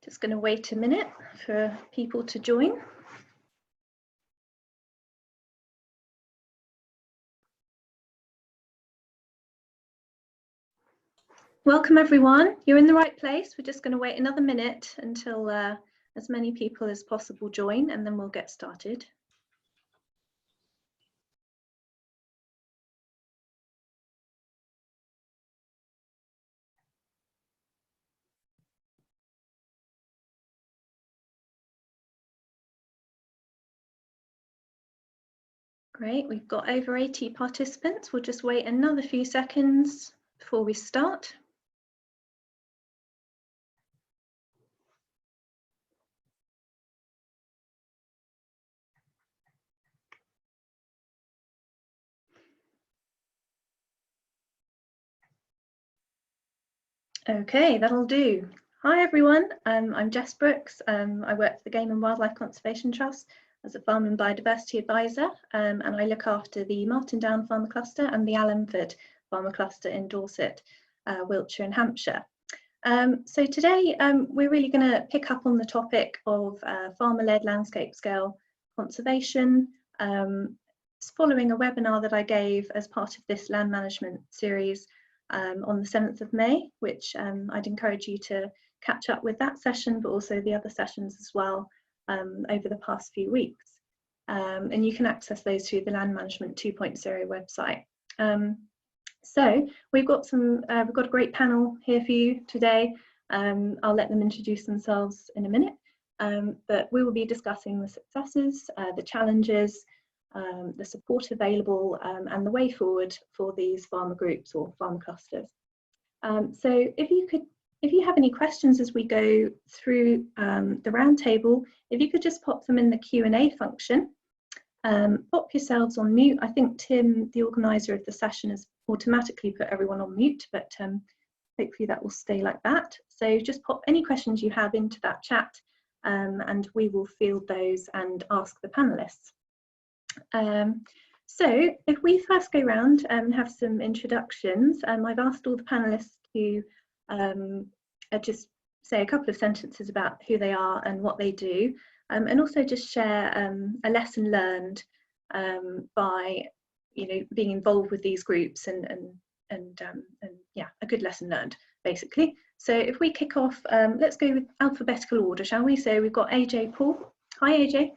Just going to wait a minute for people to join. Welcome everyone, you're in the right place. We're just going to wait another minute until as many people as possible join, and then we'll get started. Great, we've got over 80 participants. We'll just wait another few seconds before we start. Okay, that'll do. Hi everyone, I'm Jess Brooks. I work for the Game and Wildlife Conservation Trust as a Farm and Biodiversity Advisor, and I look after the Martin Down Farmer Cluster and the Allenford Farmer Cluster in Dorset, Wiltshire and Hampshire. So today we're really going to pick up on the topic of farmer-led landscape scale conservation. It's following a webinar that I gave as part of this land management series on the 7th of May, which I'd encourage you to catch up with that session, but also the other sessions as well over the past few weeks. And you can access those through the Land Management 2.0 website. So we've got a great panel here for you today. I'll let them introduce themselves in a minute, but we will be discussing the successes, the challenges, the support available, and the way forward for these farmer groups or farmer clusters. So if you have any questions as we go through the roundtable, if you could just pop them in the Q&A function, pop yourselves on mute. I think Tim, the organizer of the session, has automatically put everyone on mute, but hopefully that will stay like that. So just pop any questions you have into that chat, and we will field those and ask the panelists. So if we first go round and have some introductions, I've asked all the panelists to just say a couple of sentences about who they are and what they do, and also just share a lesson learned by being involved with these groups and yeah, a good lesson learned basically. So if we kick off, let's go with alphabetical order, shall we? So we've got AJ Paul. Hi AJ.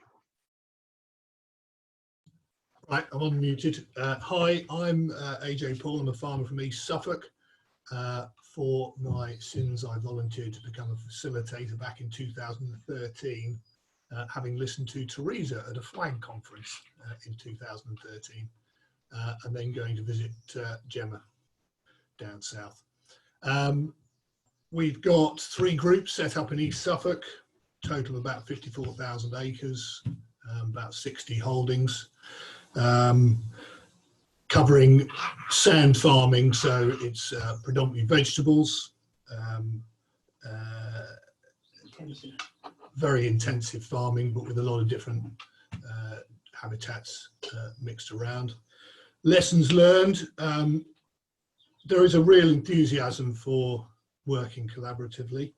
Right, I'm unmuted. Hi, I'm AJ Paul. I'm a farmer from East Suffolk. For my sins, I volunteered to become a facilitator back in 2013, having listened to Teresa at a FWAG conference in 2013, and then going to visit Gemma down south. We've got 3 groups set up in East Suffolk, total of about 54,000 acres, about 60 holdings. Covering sand farming, so it's predominantly vegetables, very intensive farming, but with a lot of different habitats mixed around. Lessons learned, there is a real enthusiasm for working collaboratively.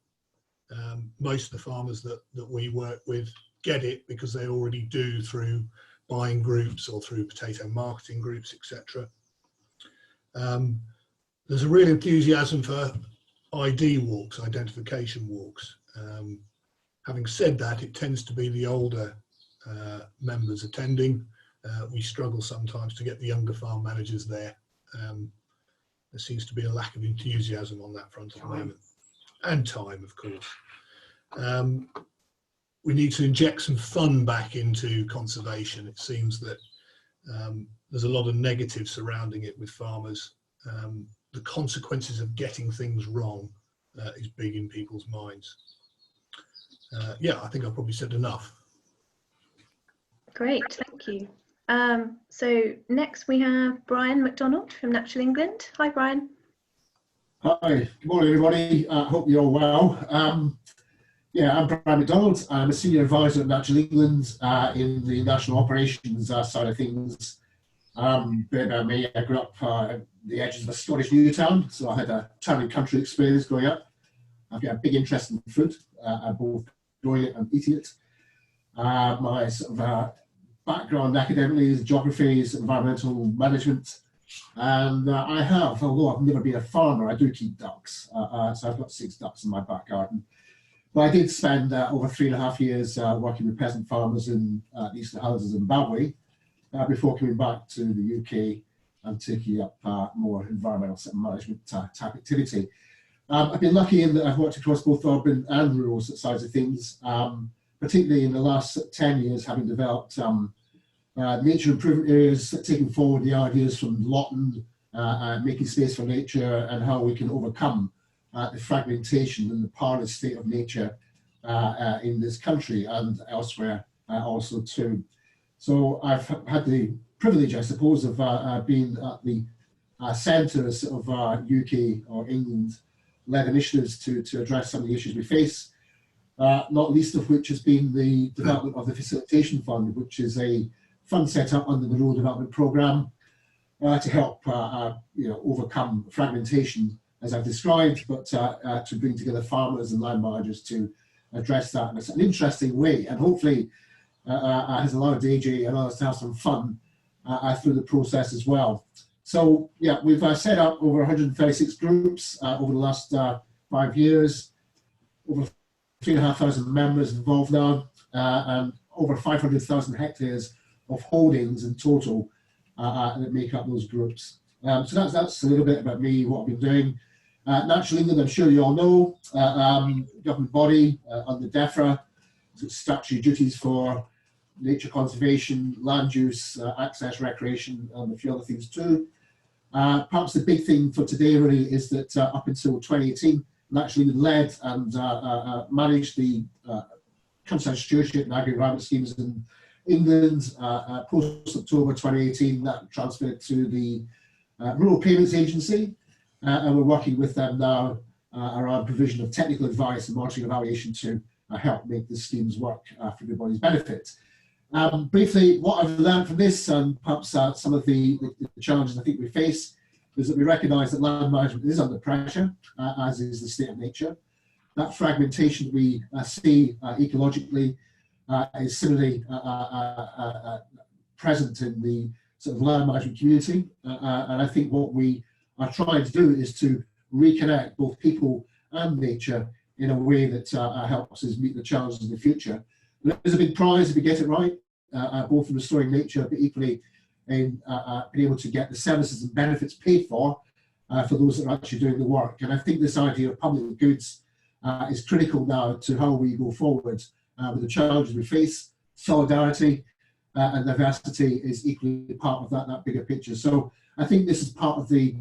Most of the farmers that we work with get it because they already do through buying groups or through potato marketing groups, etc. There's a real enthusiasm for ID walks, identification walks. Having said that, it tends to be the older members attending. We struggle sometimes to get the younger farm managers there. There seems to be a lack of enthusiasm on that front at the moment. And time, of course. We need to inject some fun back into conservation. It seems that there's a lot of negative surrounding it with farmers. The consequences of getting things wrong is big in people's minds. Yeah, I think I've probably said enough. Great, thank you. So next we have Brian McDonald from Natural England. Hi, Brian. Hi, good morning, everybody. I hope you're all well. Yeah, I'm Brian McDonald. I'm a senior advisor at Natural England in the national operations side of things. A bit about me, I grew up at the edges of a Scottish new town, so I had a town and country experience growing up. I've got a big interest in food, both growing it and eating it. My sort of background academically is geography, is environmental management. And I have, although I've never been a farmer, I do keep ducks. So I've got 6 ducks in my back garden. But I did spend over 3.5 years working with peasant farmers in the Eastern Highlands of Zimbabwe before coming back to the UK and taking up more environmental management type activity. I've been lucky in that I've worked across both urban and rural sides of things, particularly in the last 10 years, having developed nature improvement areas, taking forward the ideas from Lawton, making space for nature and how we can overcome the fragmentation and the parlous state of nature in this country and elsewhere also too. So I've had the privilege, I suppose, of being at the centres of UK or England-led initiatives to address some of the issues we face, not least of which has been the development of the Facilitation Fund, which is a fund set up under the Rural Development Programme to help overcome fragmentation, as I've described, but to bring together farmers and land managers to address that in an interesting way, and hopefully has allowed AJ and others to have some fun through the process as well. So yeah, we've set up over 136 groups over the last 5 years, over 3,500 members involved now, and over 500,000 hectares of holdings in total that make up those groups. So that's a little bit about me, what I've been doing. Natural England, I'm sure you all know, government body under DEFRA, statutory duties for nature conservation, land use, access, recreation, and a few other things too. Perhaps the big thing for today really is that up until 2018, Natural England led and managed the countryside stewardship and agro-environment schemes in England. Post-October 2018, that transferred to the Rural Payments Agency, and we're working with them now around provision of technical advice and monitoring evaluation to help make the schemes work for everybody's benefit. Briefly, what I've learned from this, and perhaps some of the challenges I think we face, is that we recognise that land management is under pressure, as is the state of nature. That fragmentation that we see ecologically is similarly present in the sort of land management community, and I think what we are trying to do is to reconnect both people and nature in a way that helps us meet the challenges in the future. There's a big prize if we get it right, both in restoring nature, but equally in being able to get the services and benefits paid for those that are actually doing the work. And I think this idea of public goods is critical now to how we go forward with the challenges we face. Solidarity and diversity is equally part of that bigger picture. So I think this is part of the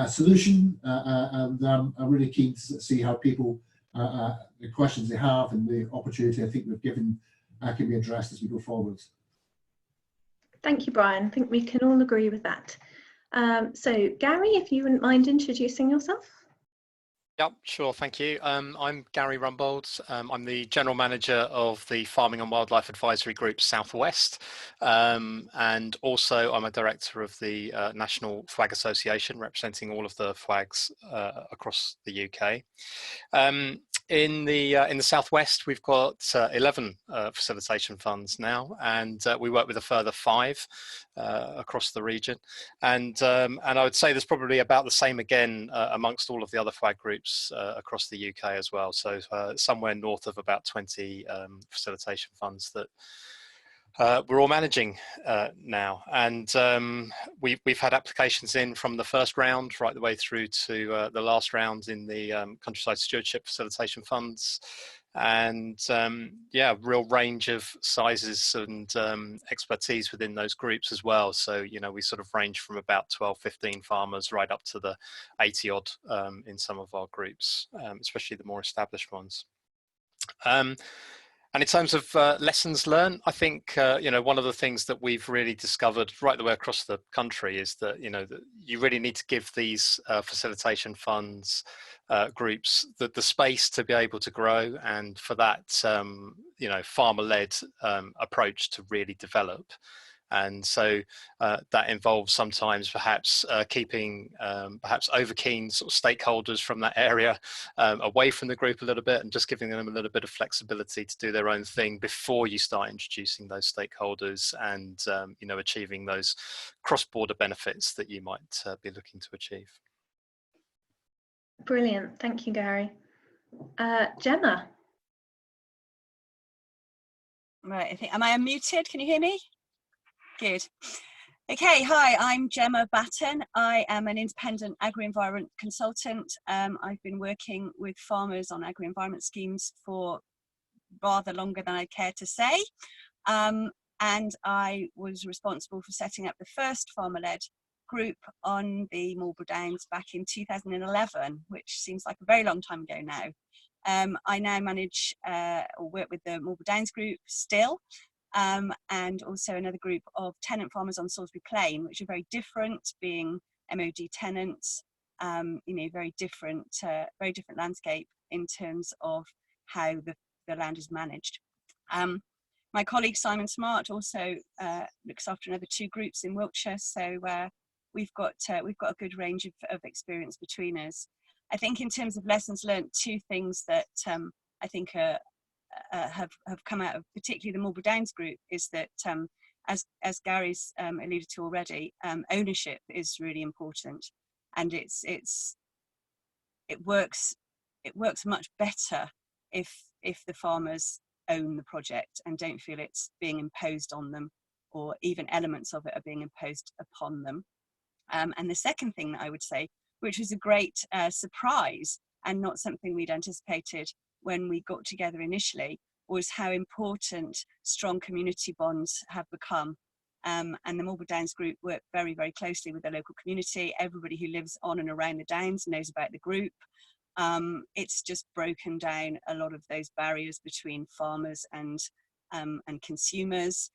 solution, and I'm really keen to see how people, the questions they have and the opportunity I think we've given can be addressed as we go forward. Thank you, Brian. I think we can all agree with that. So Gary, if you wouldn't mind introducing yourself. Yep, sure, thank you. I'm Gary Rumbold. I'm the General Manager of the Farming and Wildlife Advisory Group Southwest, and also I'm a Director of the National FWAG Association, representing all of the FWAGs across the UK. In the Southwest, we've got 11 facilitation funds now, and we work with a further 5 across the region. And I would say there's probably about the same again amongst all of the other FWAG groups across the UK as well. So somewhere north of about 20 facilitation funds that we're all managing now, and we've had applications in from the first round right the way through to the last round in the countryside stewardship facilitation funds, and yeah, real range of sizes and expertise within those groups as well. So we sort of range from about 12-15 farmers right up to the 80 odd in some of our groups, especially the more established ones. And in terms of lessons learned, I think one of the things that we've really discovered right the way across the country is that that you really need to give these facilitation funds groups the space to be able to grow, and for that farmer-led approach to really develop. And so that involves sometimes perhaps keeping perhaps over-keen sort of stakeholders from that area away from the group a little bit, and just giving them a little bit of flexibility to do their own thing before you start introducing those stakeholders and you know, achieving those cross-border benefits that you might be looking to achieve. Brilliant, thank you, Gary. Gemma. Right, I think, am I unmuted? Can you hear me? Good. Okay, hi, I'm Gemma Button. I am an independent agri-environment consultant. I've been working with farmers on agri-environment schemes for rather longer than I care to say. And I was responsible for setting up the first farmer-led group on the Marlborough Downs back in 2011, which seems like a very long time ago now. I now manage or work with the Marlborough Downs group still, and also another group of tenant farmers on Salisbury Plain, which are very different, being MOD tenants, you know, very different landscape in terms of how the land is managed. My colleague Simon Smart also looks after another 2 groups in Wiltshire, so we've got a good range of experience between us. I think in terms of lessons learned, 2 things that I think have come out of particularly the Marlborough Downs group is that, as Gary's alluded to already, ownership is really important, and it works much better if the farmers own the project and don't feel it's being imposed on them, or even elements of it are being imposed upon them. And the second thing that I would say, which was a great surprise and not something we'd anticipated when we got together initially, was how important strong community bonds have become. And the Marlborough Downs group work very, very closely with the local community. Everybody who lives on and around the Downs knows about the group. It's just broken down a lot of those barriers between farmers and consumers.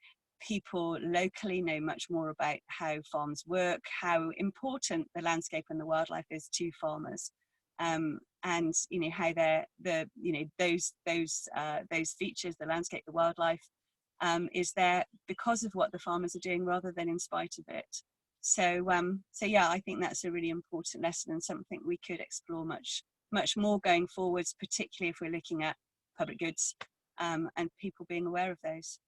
People locally know much more about how farms work, how important the landscape and the wildlife is to farmers, and you know how those features, the landscape, the wildlife, is there because of what the farmers are doing rather than in spite of it. So yeah, I think that's a really important lesson and something we could explore much more going forwards, particularly if we're looking at public goods and people being aware of those.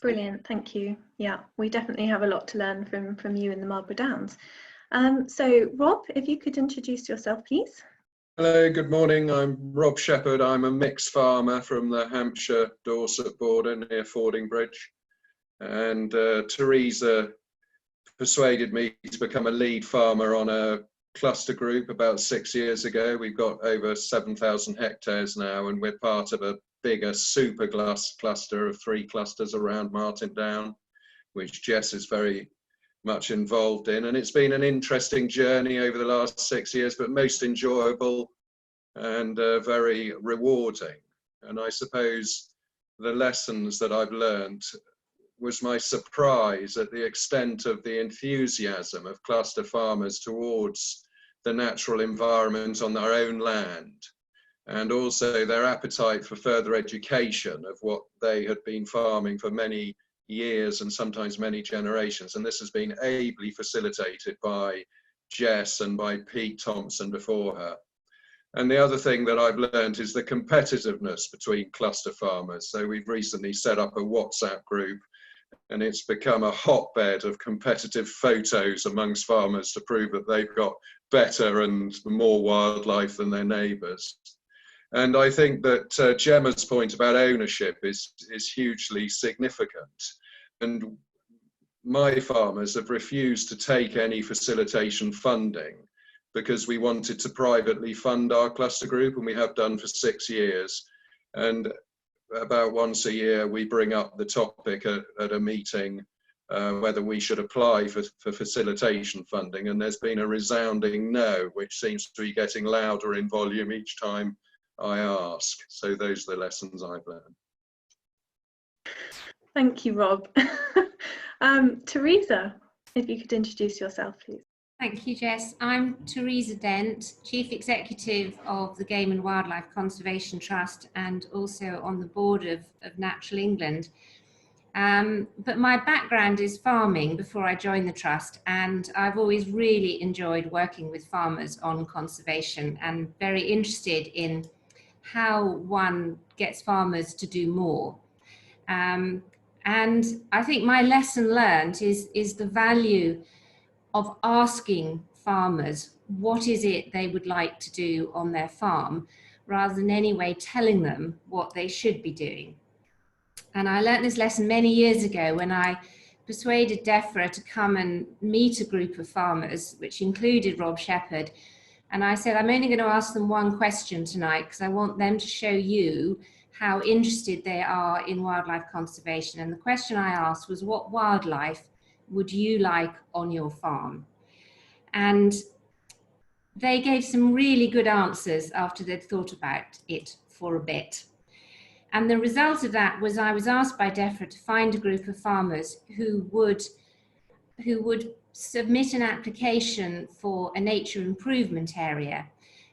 Brilliant, thank you. Yeah, we definitely have a lot to learn from you in the Marlborough Downs. So Rob, if you could introduce yourself, please. Hello, good morning. I'm Rob Shepherd. I'm a mixed farmer from the Hampshire-Dorset border near Fordingbridge. And Teresa persuaded me to become a lead farmer on a cluster group about 6 years ago. We've got over 7,000 hectares now, and we're part of a bigger super cluster of 3 clusters around Martin Down, which Jess is very much involved in. And it's been an interesting journey over the last 6 years, but most enjoyable and very rewarding. And I suppose the lessons that I've learned was my surprise at the extent of the enthusiasm of cluster farmers towards the natural environment on their own land, and also their appetite for further education of what they had been farming for many years and sometimes many generations. And this has been ably facilitated by Jess and by Pete Thompson before her. And the other thing that I've learned is the competitiveness between cluster farmers. So we've recently set up a WhatsApp group, and it's become a hotbed of competitive photos amongst farmers to prove that they've got better and more wildlife than their neighbours. And I think that Gemma's point about ownership is hugely significant. And my farmers have refused to take any facilitation funding because we wanted to privately fund our cluster group, and we have done for 6 years. And about once a year, we bring up the topic at a meeting whether we should apply for facilitation funding. And there's been a resounding no, which seems to be getting louder in volume each time I ask. So those are the lessons I've learned. Thank you, Rob. Teresa, if you could introduce yourself, please. Thank you, Jess. I'm Teresa Dent, Chief Executive of the Game and Wildlife Conservation Trust, and also on the board of Natural England. But my background is farming before I joined the Trust, and I've always really enjoyed working with farmers on conservation and very interested in how one gets farmers to do more. And I think my lesson learned is the value of asking farmers what is it they would like to do on their farm, rather than anyway telling them what they should be doing. And I learned this lesson many years ago when I persuaded DEFRA to come and meet a group of farmers, which included Rob Shepherd. And I said, I'm only going to ask them one question tonight because I want them to show you how interested they are in wildlife conservation. And the question I asked was, what wildlife would you like on your farm? And they gave some really good answers after they'd thought about it for a bit. And the result of that was I was asked by DEFRA to find a group of farmers who would submit an application for a nature improvement area.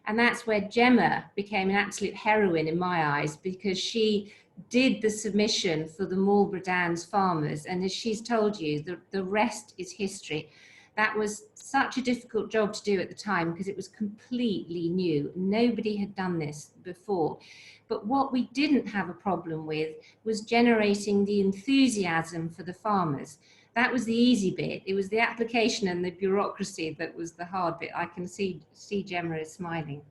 And that's where Jemma became an absolute heroine in my eyes, because she did the submission for the Marlborough Downs farmers. And as she's told you, the rest is history. That was such a difficult job to do at the time because it was completely new. Nobody had done this before. But what we didn't have a problem with was generating the enthusiasm for the farmers. That was the easy bit. It was the application and the bureaucracy that was the hard bit. I can see Gemma is smiling.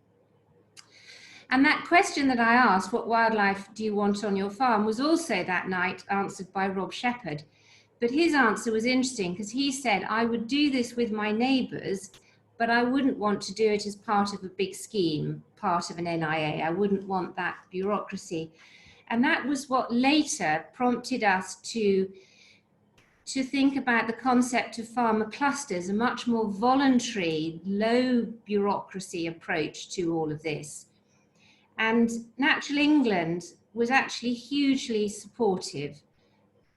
And that question that I asked, what wildlife do you want on your farm, was also that night answered by Rob Shepherd. But his answer was interesting because he said, I would do this with my neighbours, but I wouldn't want to do it as part of a big scheme, part of an NIA. I wouldn't want that bureaucracy. And that was what later prompted us to think about the concept of farmer clusters, a much more voluntary, low bureaucracy approach to all of this. And Natural England was actually hugely supportive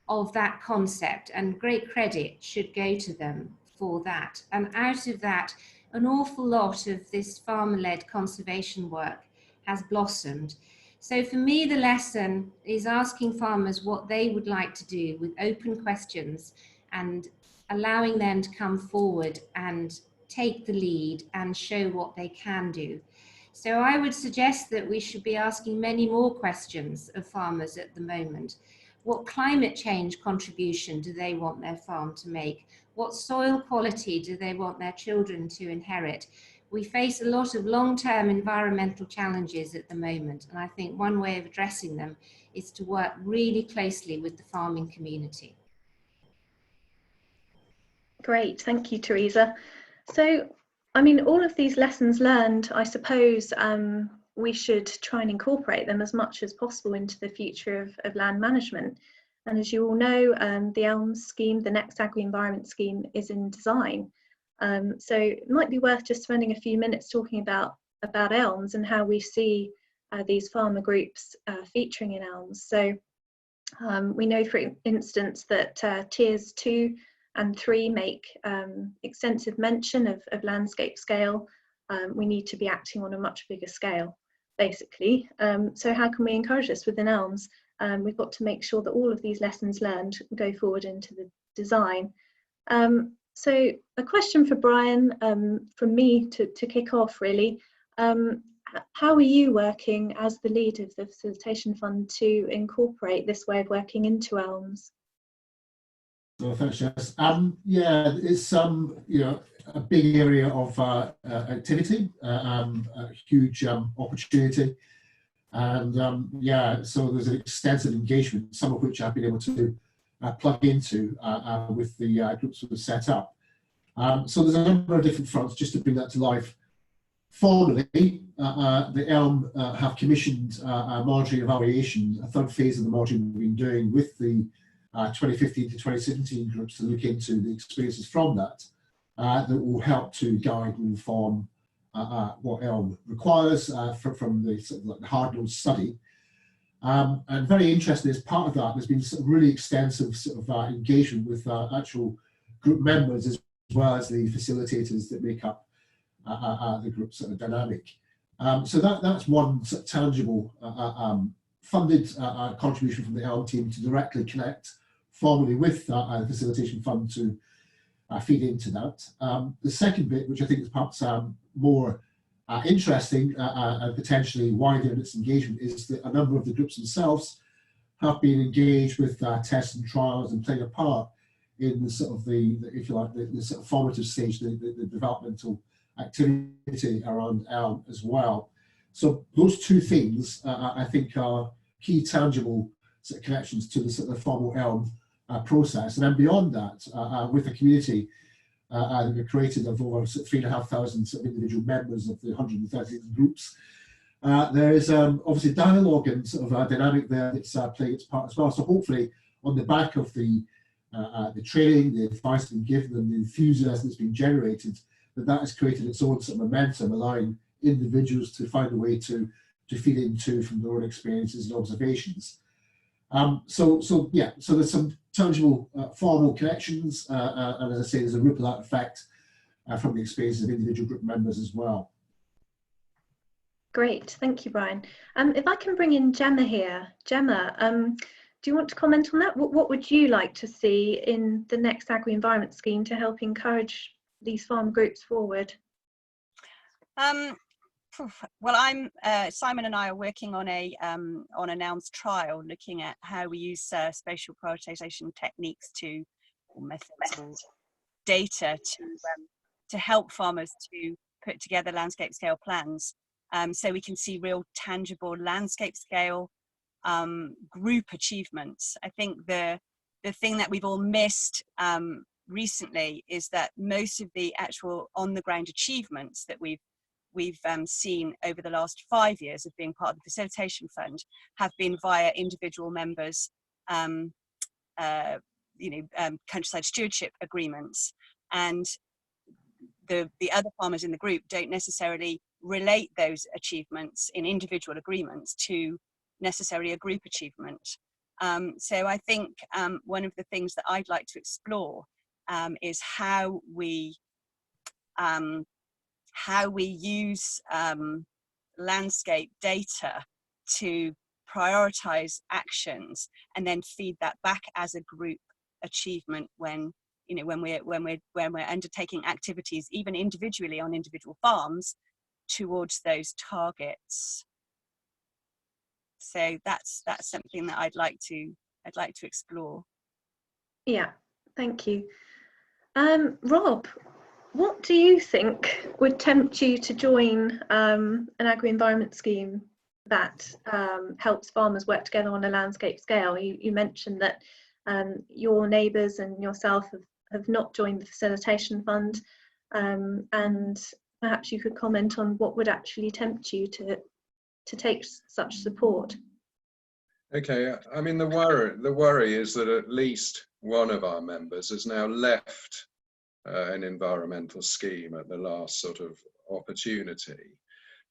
of that concept, and great credit should go to them for that. And out of that, an awful lot of this farmer-led conservation work has blossomed. So for me, the lesson is asking farmers what they would like to do with open questions and allowing them to come forward and take the lead and show what they can do. So I would suggest that we should be asking many more questions of farmers at the moment. What climate change contribution do they want their farm to make? What soil quality do they want their children to inherit? We face a lot of long-term environmental challenges at the moment, and I think one way of addressing them is to work really closely with the farming community. Great, thank you, Teresa. So, I mean, all of these lessons learned, I suppose we should try and incorporate them as much as possible into the future of land management. And as you all know, the ELMS scheme, the next Agro-Environment scheme, is in design. So it might be worth just spending a few minutes talking about ELMS and how we see these farmer groups featuring in ELMS. So we know, for instance, that tiers 2 and 3 make extensive mention of landscape scale. We need to be acting on a much bigger scale, basically. So how can we encourage this within ELMS? We've got to make sure that all of these lessons learned go forward into the design. So a question for Brian from me to kick off, really. How are you working as the lead of the Facilitation Fund to incorporate this way of working into ELMS? Well, thanks, Jess. Yeah, it's you know, a big area of activity, a huge opportunity, and yeah, so there's an extensive engagement, some of which I've been able to plug into with the groups that are set up. So there's a number of different fronts just to bring that to life. Formally, the ELM have commissioned a monitoring evaluation, a third phase of the monitoring we've been doing with the 2015 to 2017 groups to look into the experiences from that, that will help to guide and inform what ELM requires from the sort of like hard-nosed study. And very interesting, as part of that, there's been some really extensive sort of engagement with actual group members as well as the facilitators that make up the group sort of dynamic. So that's one sort of tangible funded contribution from the ELM team to directly connect formally with the Facilitation Fund to feed into that. The second bit, which I think is perhaps more interesting and potentially wider in its engagement, is that a number of the groups themselves have been engaged with tests and trials and playing a part in the sort of if you like, the sort of formative stage, the developmental activity around ELM as well. So those two things, I think, are key tangible sort of connections to the sort of formal ELM process. And then beyond that, with a community that we created of over 3,500 sort of individual members of the 136 groups, there is obviously dialogue and sort of dynamic there that's playing its part as well. So hopefully, on the back of the training, the advice that's been given, and the enthusiasm that's been generated, that has created its own sort of momentum, allowing individuals to find a way to feed into from their own experiences and observations. So there's some tangible formal connections, and as I say, there's a ripple out effect from the experiences of individual group members as well. Great, thank you, Brian. If I can bring in Gemma here. Gemma, do you want to comment on that? What would you like to see in the next Agro-Environment scheme to help encourage these farm groups forward? Well, Simon and I are working on a NELMS trial, looking at how we use spatial prioritisation techniques or methods or data to help farmers to put together landscape scale plans, so we can see real tangible landscape scale group achievements. I think the thing that we've all missed recently is that most of the actual on the ground achievements that we've seen over the last 5 years of being part of the Facilitation Fund have been via individual members, countryside stewardship agreements, and the other farmers in the group don't necessarily relate those achievements in individual agreements to necessarily a group achievement. So I think one of the things that I'd like to explore is how we use landscape data to prioritize actions and then feed that back as a group achievement when we're undertaking activities, even individually on individual farms, towards those targets. So that's something that I'd like to explore. Yeah, thank you. Rob, what do you think would tempt you to join an agro-environment scheme that helps farmers work together on a landscape scale? You mentioned that your neighbours and yourself have not joined the Facilitation Fund, and perhaps you could comment on what would actually tempt you to take such support. Okay, I mean, the worry is that at least one of our members has now left an environmental scheme at the last sort of opportunity,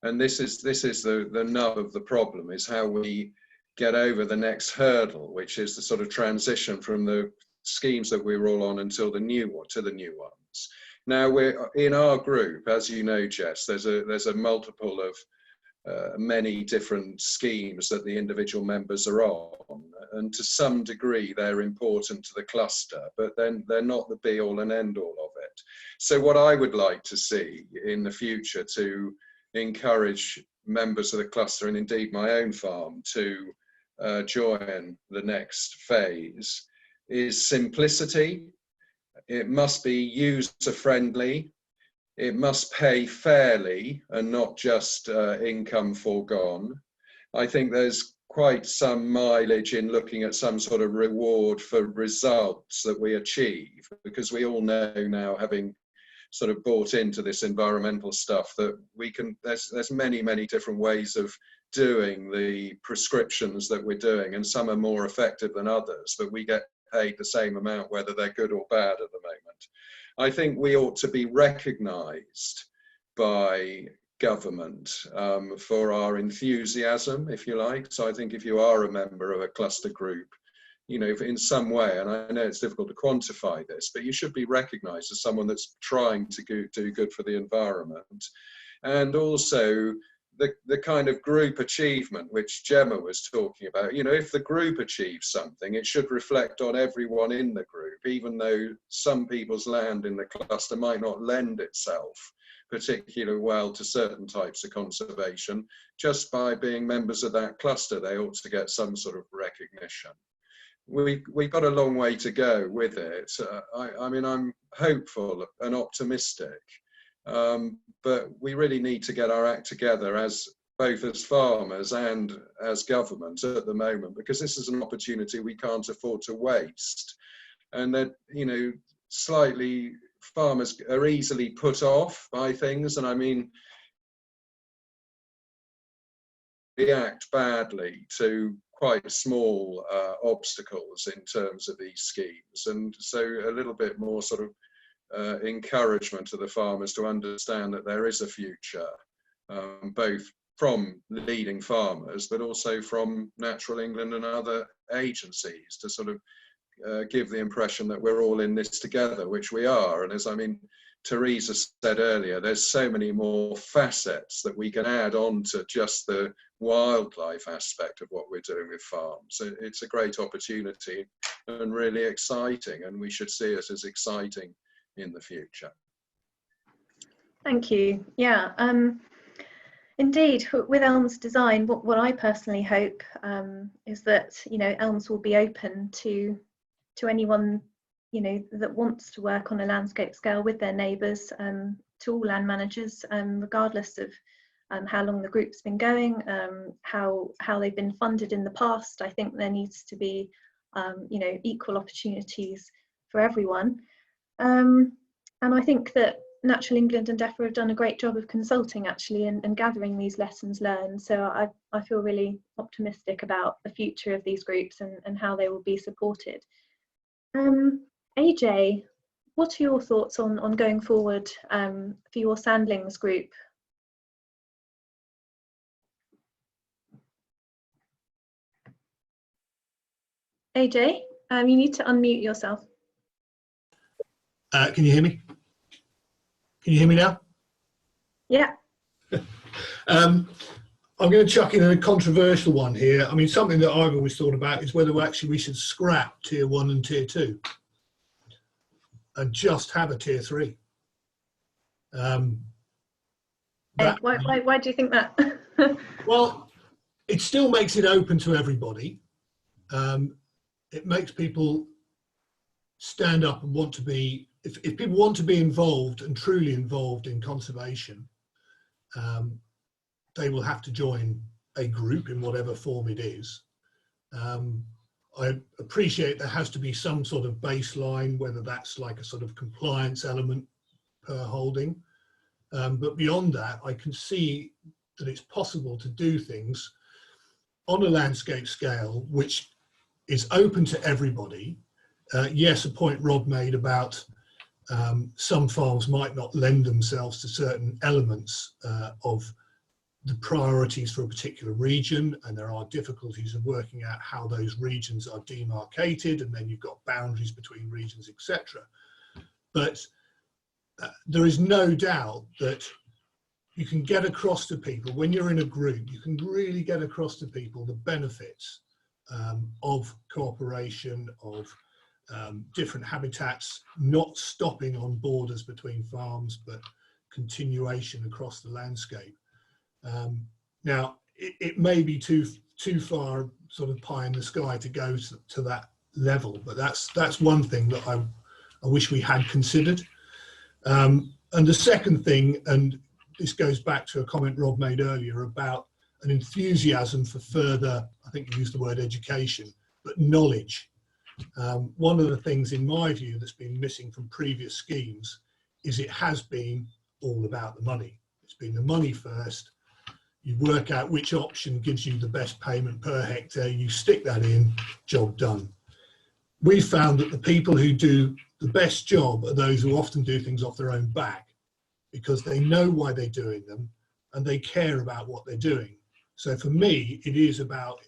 and this is the nub of the problem, is how we get over the next hurdle, which is the sort of transition from the schemes that we were all on until the new ones. Now, we're in our group, as you know, Jess, there's a multiple of many different schemes that the individual members are on, and to some degree they're important to the cluster, but then they're not the be all and end all of it. So what I would like to see in the future to encourage members of the cluster, and indeed my own farm, to join the next phase is simplicity. It must be user friendly. It must pay fairly and not just income foregone. I think there's quite some mileage in looking at some sort of reward for results that we achieve, because we all know now, having sort of bought into this environmental stuff, that we can, there's many different ways of doing the prescriptions that we're doing, and some are more effective than others, but we get paid the same amount whether they're good or bad at the moment. I think we ought to be recognised by government for our enthusiasm, if you like. So I think if you are a member of a cluster group, you know, in some way, and I know it's difficult to quantify this, but you should be recognised as someone that's trying to do good for the environment. And also the kind of group achievement which Gemma was talking about, you know, if the group achieves something, it should reflect on everyone in the group, even though some people's land in the cluster might not lend itself particularly well to certain types of conservation. Just by being members of that cluster, they ought to get some sort of recognition. We've got a long way to go with it. I mean, I'm hopeful and optimistic. But we really need to get our act together as both as farmers and as government at the moment, because this is an opportunity we can't afford to waste. And that, you know, slightly farmers are easily put off by things, and I mean, react badly to quite small obstacles in terms of these schemes, and so a little bit more sort of encouragement to the farmers to understand that there is a future, both from leading farmers, but also from Natural England and other agencies, to sort of give the impression that we're all in this together, which we are. And as I mean, Teresa said earlier, there's so many more facets that we can add on to just the wildlife aspect of what we're doing with farms. It's a great opportunity and really exciting, and we should see it as exciting in the future. Thank you. Yeah, indeed, with Elms design, what I personally hope is that, you know, Elms will be open to anyone, you know, that wants to work on a landscape scale with their neighbours, to all land managers, regardless of how long the group's been going, how they've been funded in the past. I think there needs to be, you know, equal opportunities for everyone. And I think that Natural England and DEFRA have done a great job of consulting actually and gathering these lessons learned. So I feel really optimistic about the future of these groups and how they will be supported. AJ, what are your thoughts on going forward for your Sandlings group? AJ, you need to unmute yourself. Can you hear me? Can you hear me now? Yeah. I'm going to chuck in a controversial one here. I mean, something that I've always thought about is whether actually we should scrap Tier 1 and Tier 2 and just have a Tier 3. Why do you think that? Well, it still makes it open to everybody. It makes people stand up and want to be, if people want to be involved and truly involved in conservation, they will have to join a group in whatever form it is. I appreciate there has to be some sort of baseline, whether that's like a sort of compliance element per holding. But beyond that, I can see that it's possible to do things on a landscape scale, which is open to everybody. Yes, a point Rob made about some farms might not lend themselves to certain elements of the priorities for a particular region, and there are difficulties of working out how those regions are demarcated, and then you've got boundaries between regions, etc. But there is no doubt that you can get across to people, when you're in a group, you can really get across to people the benefits of cooperation, of different habitats, not stopping on borders between farms, but continuation across the landscape. Now, it may be too far sort of pie in the sky to go to that level, but that's one thing that I wish we had considered. And the second thing, and this goes back to a comment Rob made earlier about an enthusiasm for further, I think you used the word education, but knowledge. One of the things in my view that's been missing from previous schemes is it has been all about the money. It's been the money first. You work out which option gives you the best payment per hectare, you stick that in, job done. We found that the people who do the best job are those who often do things off their own back, because they know why they're doing them and they care about what they're doing. So for me, it is about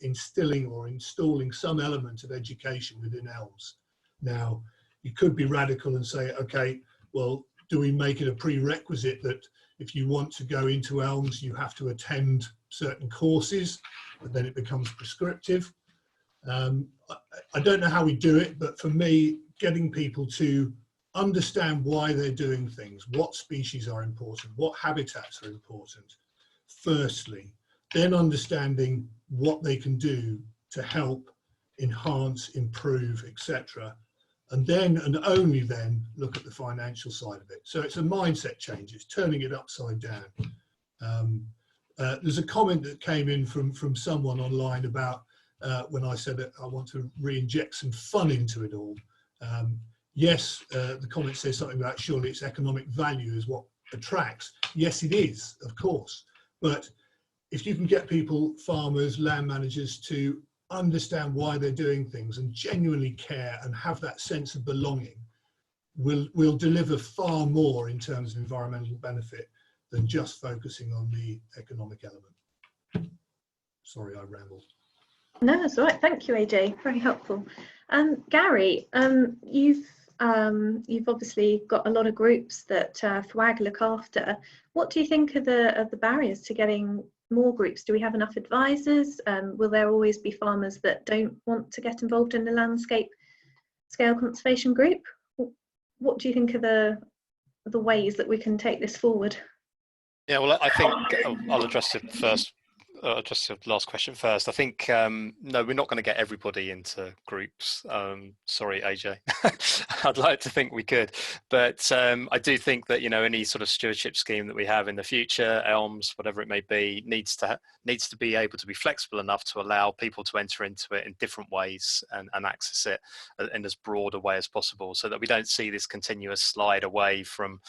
instilling or installing some element of education within Elms. Now, you could be radical and say, okay, well, do we make it a prerequisite that if you want to go into elms, you have to attend certain courses, but then it becomes prescriptive. I don't know how we do it, but for me, getting people to understand why they're doing things, what species are important, what habitats are important, firstly, then understanding what they can do to help enhance, improve, etc. And then, and only then, look at the financial side of it. So it's a mindset change, it's turning it upside down. There's a comment that came in from someone online about when I said that I want to re-inject some fun into it all. Yes, the comment says something about surely its economic value is what attracts. Yes, it is, of course. But if you can get people, farmers, land managers, to understand why they're doing things and genuinely care and have that sense of belonging, will deliver far more in terms of environmental benefit than just focusing on the economic element. Sorry, I rambled. No, that's all right. Thank you, AJ. Very helpful. Gary, you've obviously got a lot of groups that FWAG look after. What do you think are the barriers to getting more groups? Do we have enough advisors? Will there always be farmers that don't want to get involved in the landscape scale conservation group? What do you think are the ways that we can take this forward? Yeah, well, I think I'll address it first. Just the last question first. I think no, we're not going to get everybody into groups. Sorry, AJ. I'd like to think we could, but I do think that, you know, any sort of stewardship scheme that we have in the future, elms, whatever it may be, needs to be able to be flexible enough to allow people to enter into it in different ways and access it in as broad a way as possible, so that we don't see this continuous slide away from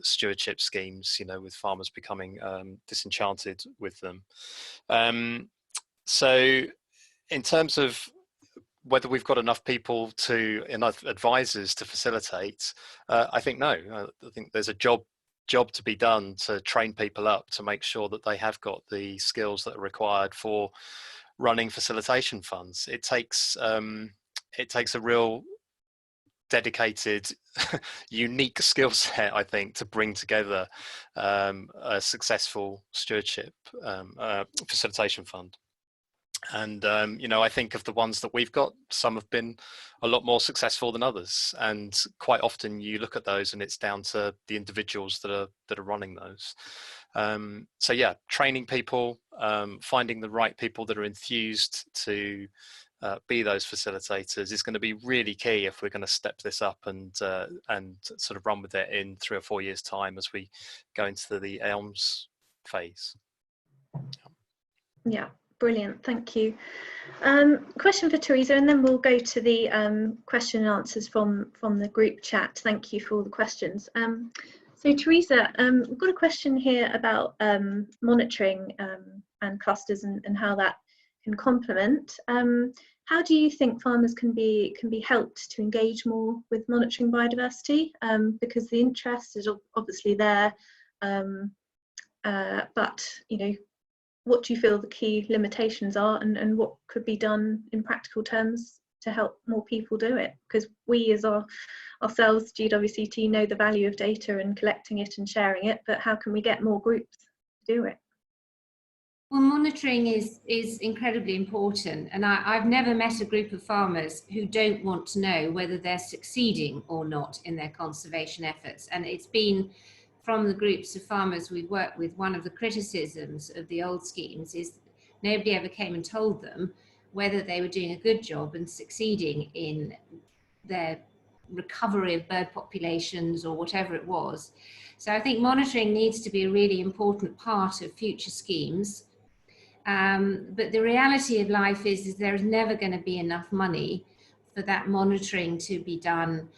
stewardship schemes, you know, with farmers becoming disenchanted with them. So in terms of whether we've got enough people enough advisors to facilitate, I think no. I think there's a job to be done to train people up to make sure that they have got the skills that are required for running facilitation funds. It takes a real dedicated, unique skill set, I think, to bring together a successful stewardship facilitation fund. And you know, I think of the ones that we've got, some have been a lot more successful than others, and quite often you look at those and it's down to the individuals that are running those. So yeah, training people, finding the right people that are enthused to be those facilitators is going to be really key if we're going to step this up and sort of run with it in 3 or 4 years' time as we go into the elms phase. Yeah, brilliant. Thank you. Question for Teresa, and then we'll go to the question and answers from the group chat. Thank you for all the questions. So Teresa, we've got a question here about monitoring and clusters and how that can complement. How do you think farmers can be helped to engage more with monitoring biodiversity? Because the interest is obviously there, but you know, what do you feel the key limitations are, and what could be done in practical terms to help more people do it? Because we as ourselves, GWCT, know the value of data and collecting it and sharing it, but how can we get more groups to do it? Well, monitoring is incredibly important, and I've never met a group of farmers who don't want to know whether they're succeeding or not in their conservation efforts. And it's been from the groups of farmers we've worked with, one of the criticisms of the old schemes is nobody ever came and told them whether they were doing a good job and succeeding in their recovery of bird populations or whatever it was. So I think monitoring needs to be a really important part of future schemes. But the reality of life is there's never going to be enough money for that monitoring to be done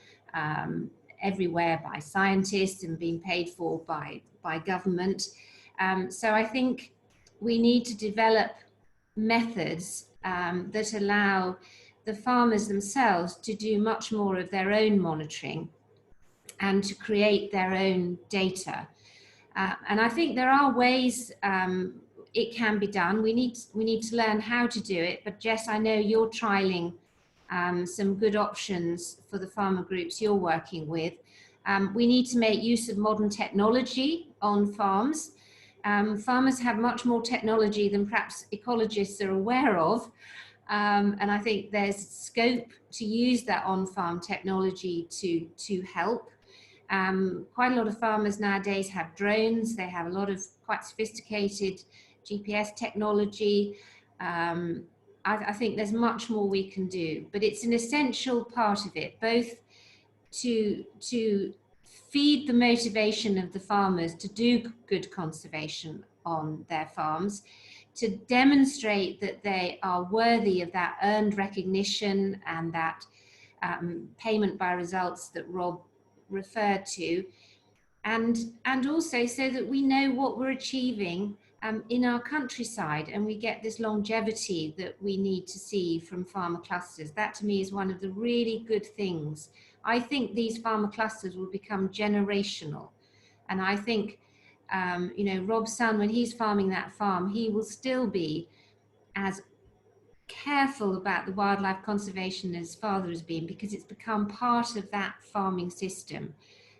everywhere by scientists and being paid for by government. So I think we need to develop methods that allow the farmers themselves to do much more of their own monitoring and to create their own data. And I think there are ways it can be done. We need to learn how to do it. But Jess, I know you're trialing some good options for the farmer groups you're working with. We need to make use of modern technology on farms. Farmers have much more technology than perhaps ecologists are aware of. And I think there's scope to use that on-farm technology to help. Quite a lot of farmers nowadays have drones. They have a lot of quite sophisticated GPS technology. I think there's much more we can do, but it's an essential part of it, both to feed the motivation of the farmers to do good conservation on their farms, to demonstrate that they are worthy of that earned recognition and that payment by results that Rob referred to, and also so that we know what we're achieving in our countryside, and we get this longevity that we need to see from farmer clusters. That to me is one of the really good things. I think these farmer clusters will become generational, and I think you know, Rob's son, when he's farming that farm, he will still be as careful about the wildlife conservation as his father has been, because it's become part of that farming system.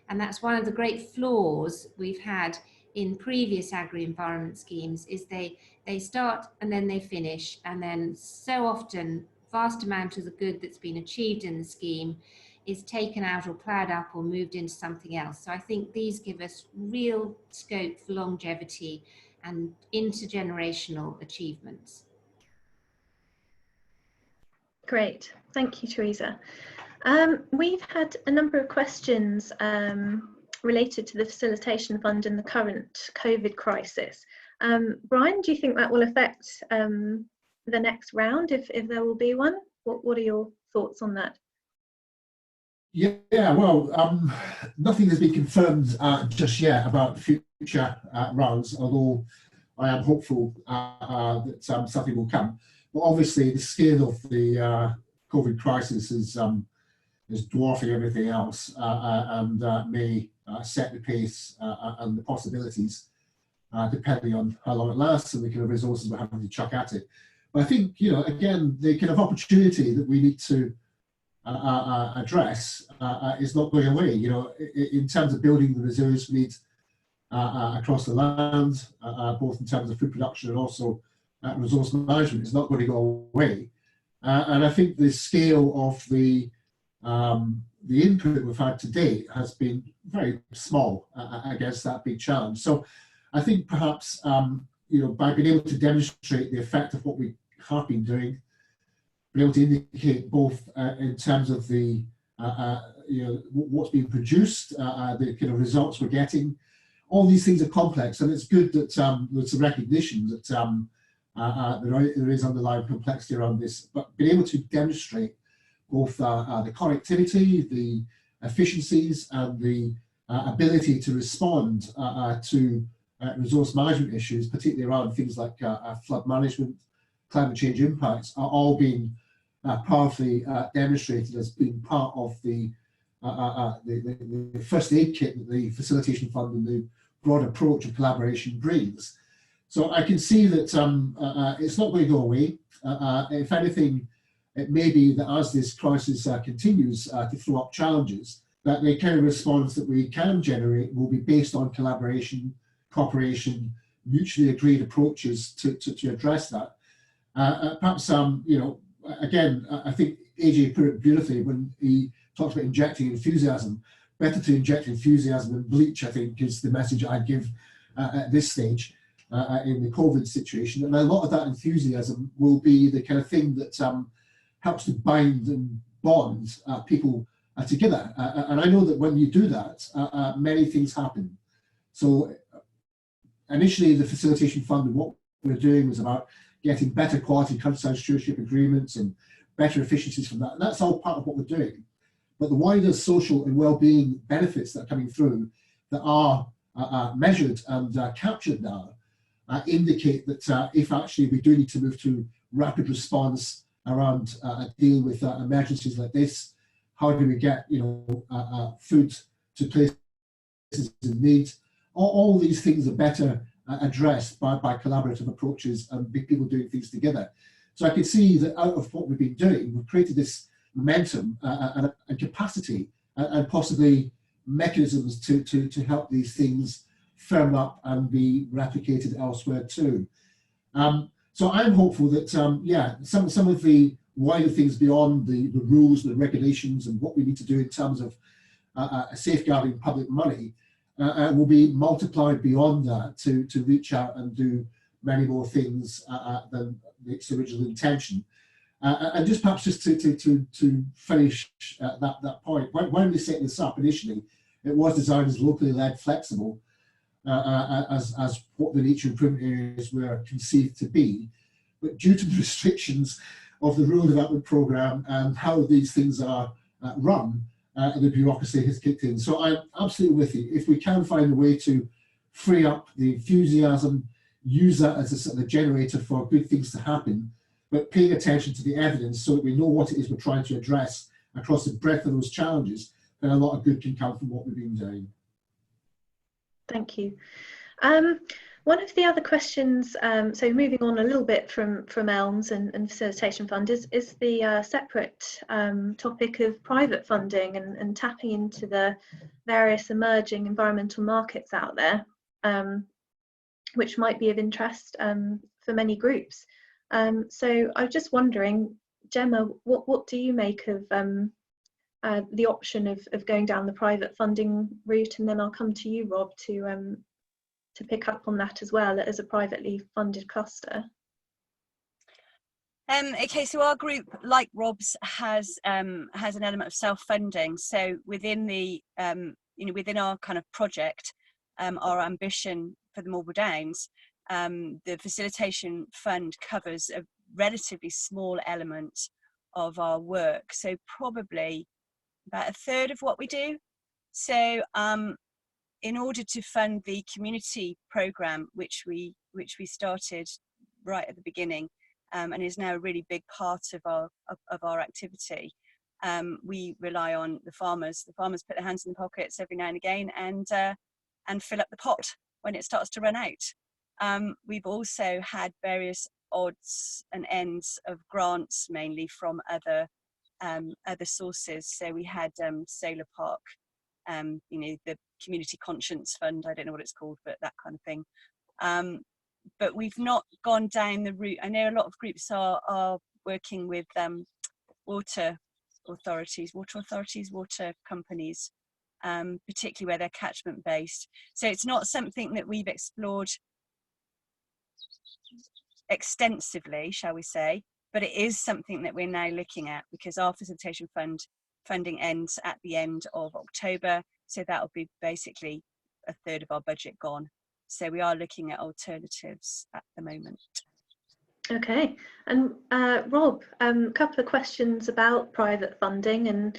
And that's one of the great flaws we've had in previous agri-environment schemes, is they start and then they finish, and then so often vast amount of the good that's been achieved in the scheme is taken out or ploughed up or moved into something else. So I think these give us real scope for longevity and intergenerational achievements. Great, thank you, Teresa. We've had a number of questions related to the Facilitation Fund in the current COVID crisis. Brian, do you think that will affect the next round, if there will be one? What are your thoughts on that? Yeah, well, nothing has been confirmed just yet about future rounds, although I am hopeful that something will come. But obviously, the scale of the COVID crisis is dwarfing everything else, and may set the pace and the possibilities, depending on how long it lasts and the kind of resources we're having to chuck at it. But I think, you know, again, the kind of opportunity that we need to address is not going away. You know, in terms of building the resilience we need across the land, both in terms of food production and also resource management, is not going to go away. And I think the scale of the input we've had to date has been very small against that big challenge. So I think perhaps you know, by being able to demonstrate the effect of what we have been doing, be able to indicate both in terms of the you know, what's being produced, the kind of results we're getting. All these things are complex, and it's good that there's a recognition that there is underlying complexity around this. But being able to demonstrate both the connectivity, the efficiencies, and the ability to respond to resource management issues, particularly around things like flood management, climate change impacts, are all being powerfully demonstrated as being part of the first aid kit that the Facilitation Fund and the broad approach of collaboration brings. So I can see that it's not going to go away. If anything, it may be that as this crisis continues to throw up challenges, that the kind of response that we can generate will be based on collaboration, cooperation, mutually agreed approaches to address that. Perhaps, you know, again, I think AJ put it beautifully when he talks about injecting enthusiasm. Better to inject enthusiasm than bleach, I think, is the message I'd give at this stage in the COVID situation. And a lot of that enthusiasm will be the kind of thing that helps to bind and bond people together. And I know that when you do that, many things happen. So initially, the Facilitation Fund and what we're doing was about getting better quality countryside stewardship agreements and better efficiencies from that. And that's all part of what we're doing. But the wider social and well-being benefits that are coming through that are measured and captured now indicate that if actually we do need to move to rapid response around dealing with emergencies like this, how do we get, you know, food to places in need? All these things are better addressed by collaborative approaches and big people doing things together. So I can see that out of what we've been doing, we've created this momentum and capacity and possibly mechanisms to help these things firm up and be replicated elsewhere too. So I'm hopeful that, yeah, some of the wider things beyond the rules, the regulations, and what we need to do in terms of safeguarding public money will be multiplied beyond that to reach out and do many more things than its original intention. And just perhaps just to finish that point, when we set this up initially, it was designed as locally led, flexible, as what the nature improvement areas were conceived to be. But due to the restrictions of the rural development programme and how these things are run, the bureaucracy has kicked in. So I'm absolutely with you. If we can find a way to free up the enthusiasm, use that as a sort of generator for good things to happen, but paying attention to the evidence so that we know what it is we're trying to address across the breadth of those challenges, then a lot of good can come from what we've been doing. Thank you. One of the other questions, so moving on a little bit from ELMS and Facilitation Fund, is the separate topic of private funding and tapping into the various emerging environmental markets out there, which might be of interest for many groups. So I was just wondering, Gemma, what do you make of the option of going down the private funding route? And then I'll come to you, Rob, to pick up on that as well as a privately funded cluster. Okay, so our group, like Rob's, has an element of self-funding. So within the within our kind of project, our ambition for the Marlborough Downs, the Facilitation Fund covers a relatively small element of our work. So probably about a third of what we do. So in order to fund the community programme, which we started right at the beginning, and is now a really big part of our activity, we rely on the farmers. The farmers put their hands in the pockets every now and again and fill up the pot when it starts to run out. We've also had various odds and ends of grants, mainly from other sources. So we had Solar Park, the Community Conscience Fund, I don't know what it's called, but that kind of thing. But we've not gone down the route. I know a lot of groups are working with water authorities, water companies, particularly where they're catchment based. So it's not something that we've explored extensively, shall we say, but it is something that we're now looking at, because our Facilitation Fund funding ends at the end of October, so that'll be basically a third of our budget gone. So we are looking at alternatives at the moment. Okay, and Rob, a couple of questions about private funding and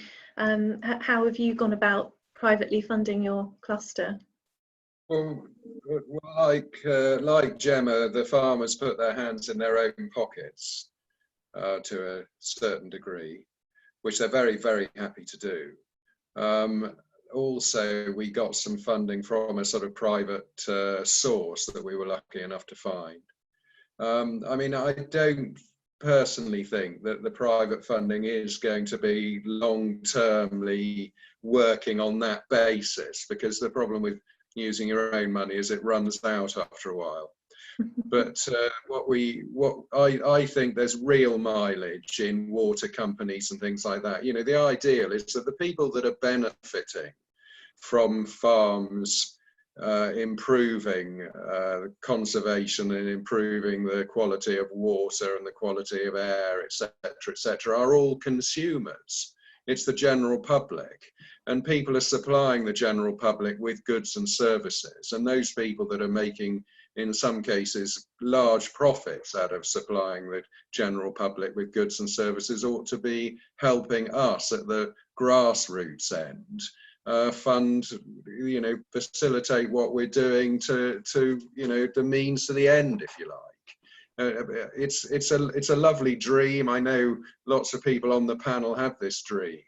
how have you gone about privately funding your cluster? Well, like Gemma, the farmers put their hands in their own pockets to a certain degree, which they're very, very happy to do. Also, we got some funding from a sort of private source that we were lucky enough to find. I mean, I don't personally think that the private funding is going to be long-termly working on that basis, because the problem with using your own money is it runs out after a while. But I think there's real mileage in water companies and things like that. You know, the ideal is that the people that are benefiting from farms improving conservation and improving the quality of water and the quality of air, etc., are all consumers. It's the general public, and people are supplying the general public with goods and services, and those people that are making, in some cases, large profits out of supplying the general public with goods and services ought to be helping us at the grassroots end fund, facilitate what we're doing to the means to the end, if you like. It's a lovely dream. I know lots of people on the panel have this dream,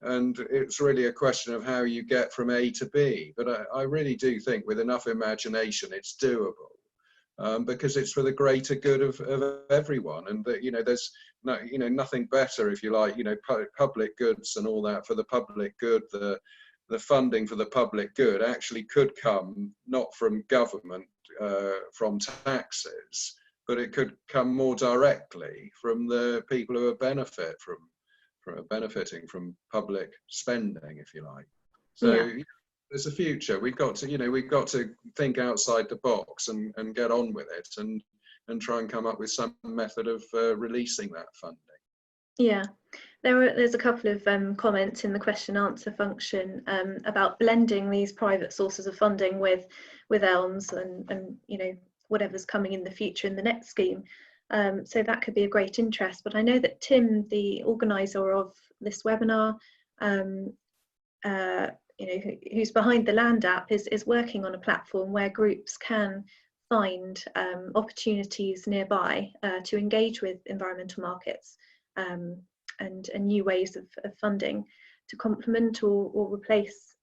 and it's really a question of how you get from A to B. But I really do think with enough imagination, it's doable, because it's for the greater good of everyone. And that, there's nothing better, if you like, public goods and all that for the public good, the the funding for the public good actually could come not from government, from taxes, but it could come more directly from the people who are benefiting from public spending, if you like. So Yeah. there's a future. We've got to think outside the box and get on with it and try and come up with some method of releasing that funding. Yeah, there's a couple of comments in the question answer function about blending these private sources of funding with ELMS and you know, whatever's coming in the future in the next scheme. So that could be a great interest. But I know that Tim, the organizer of this webinar, you know, who's behind the Land app, is working on a platform where groups can find opportunities nearby to engage with environmental markets and new ways of funding to complement or replace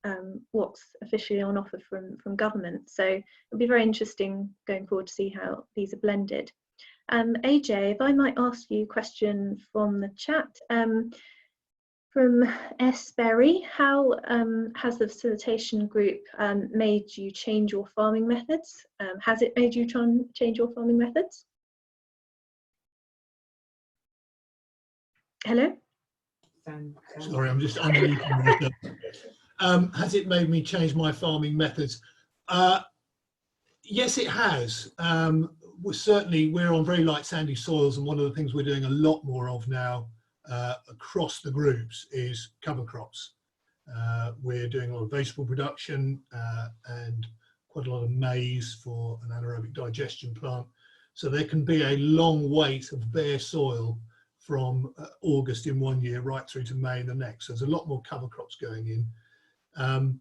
what's officially on offer from government. So it'll be very interesting going forward to see how these are blended. AJ, if I might ask you a question from the chat. From S. Berry, how has the facilitation group made you change your farming methods? Has it made you change your farming methods? Hello? Sorry, I'm just unmuting myself. Has it made me change my farming methods? Yes, it has. We're on very light sandy soils, and one of the things we're doing a lot more of now across the groups is cover crops. We're doing a lot of vegetable production and quite a lot of maize for an anaerobic digestion plant. So there can be a long wait of bare soil from August in one year right through to May in the next. So there's a lot more cover crops going in.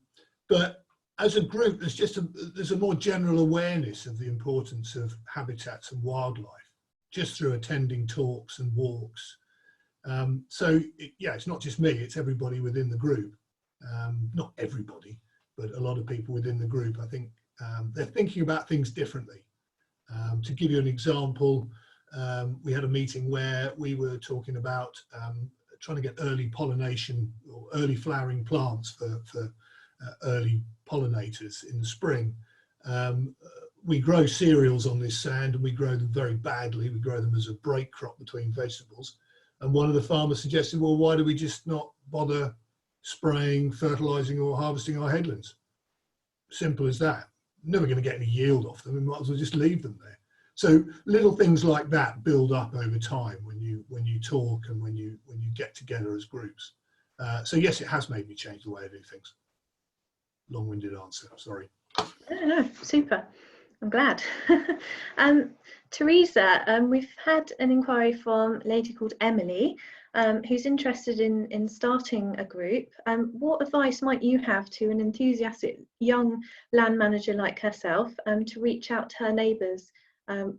But as a group, there's a more general awareness of the importance of habitats and wildlife just through attending talks and walks. Yeah, it's not just me, it's everybody within the group. Not everybody, but a lot of people within the group. I think they're thinking about things differently. To give you an example, we had a meeting where we were talking about trying to get early pollination or early flowering plants for early pollinators in the spring. We grow cereals on this sand and we grow them very badly. We grow them as a break crop between vegetables. And one of the farmers suggested, well, why do we just not bother spraying, fertilizing or harvesting our headlands? Simple as that. Never going to get any yield off them. We might as well just leave them there. So little things like that build up over time when you talk and when you get together as groups. So yes, it has made me change the way I do things. Long-winded answer, sorry. No, super. I'm glad. Teresa, we've had an inquiry from a lady called Emily, who's interested in starting a group. What advice might you have to an enthusiastic young land manager like herself to reach out to her neighbours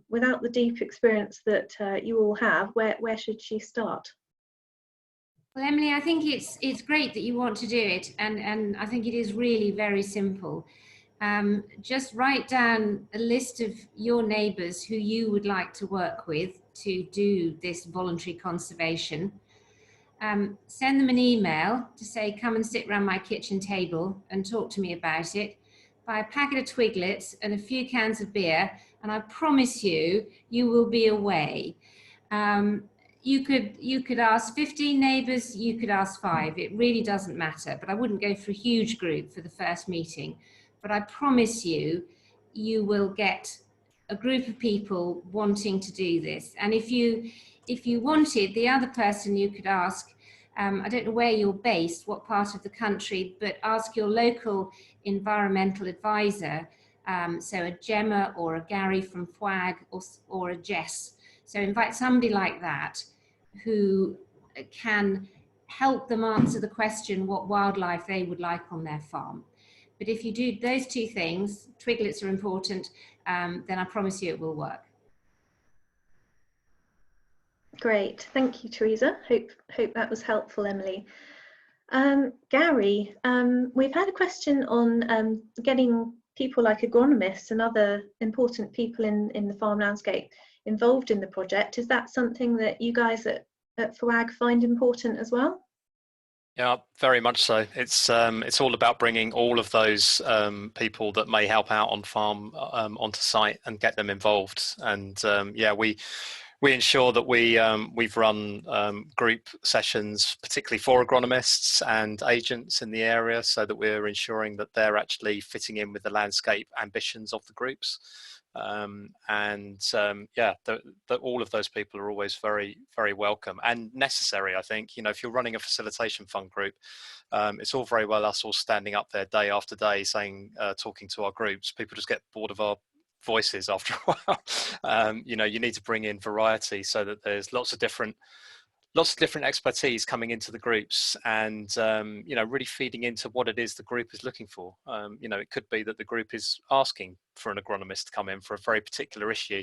without the deep experience that you all have? Where should she start? Well, Emily, I think it's great that you want to do it, and I think it is really very simple. Just write down a list of your neighbours who you would like to work with to do this voluntary conservation. Send them an email to say, come and sit around my kitchen table and talk to me about it. Buy a packet of Twiglets and a few cans of beer, and I promise you, you will be away. You could ask 15 neighbours, you could ask 5. It really doesn't matter, but I wouldn't go for a huge group for the first meeting. But I promise you, you will get a group of people wanting to do this. And if you wanted, the other person you could ask, I don't know where you're based, what part of the country, but ask your local environmental advisor, so a Gemma or a Gary from FWAG or a Jess. So invite somebody like that who can help them answer the question what wildlife they would like on their farm. But if you do those two things, Twiglets are important, then I promise you it will work. Great, thank you, Teresa. Hope that was helpful, Emily. Gary, we've had a question on getting people like agronomists and other important people in the farm landscape involved in the project. Is that something that you guys at FWAG find important as well? Yeah, very much so. It's all about bringing all of those people that may help out on farm onto site and get them involved. And yeah, we ensure that we've run group sessions, particularly for agronomists and agents in the area, so that we're ensuring that they're actually fitting in with the landscape ambitions of the groups. Yeah, all of those people are always very, very welcome and necessary. I think, you know, if you're running a facilitation fund group, it's all very well us all standing up there day after day saying, talking to our groups. People just get bored of our voices after a while. You know, you need to bring in variety so that there's lots of different expertise coming into the groups, and you know, really feeding into what it is the group is looking for. You know, it could be that the group is asking for an agronomist to come in for a very particular issue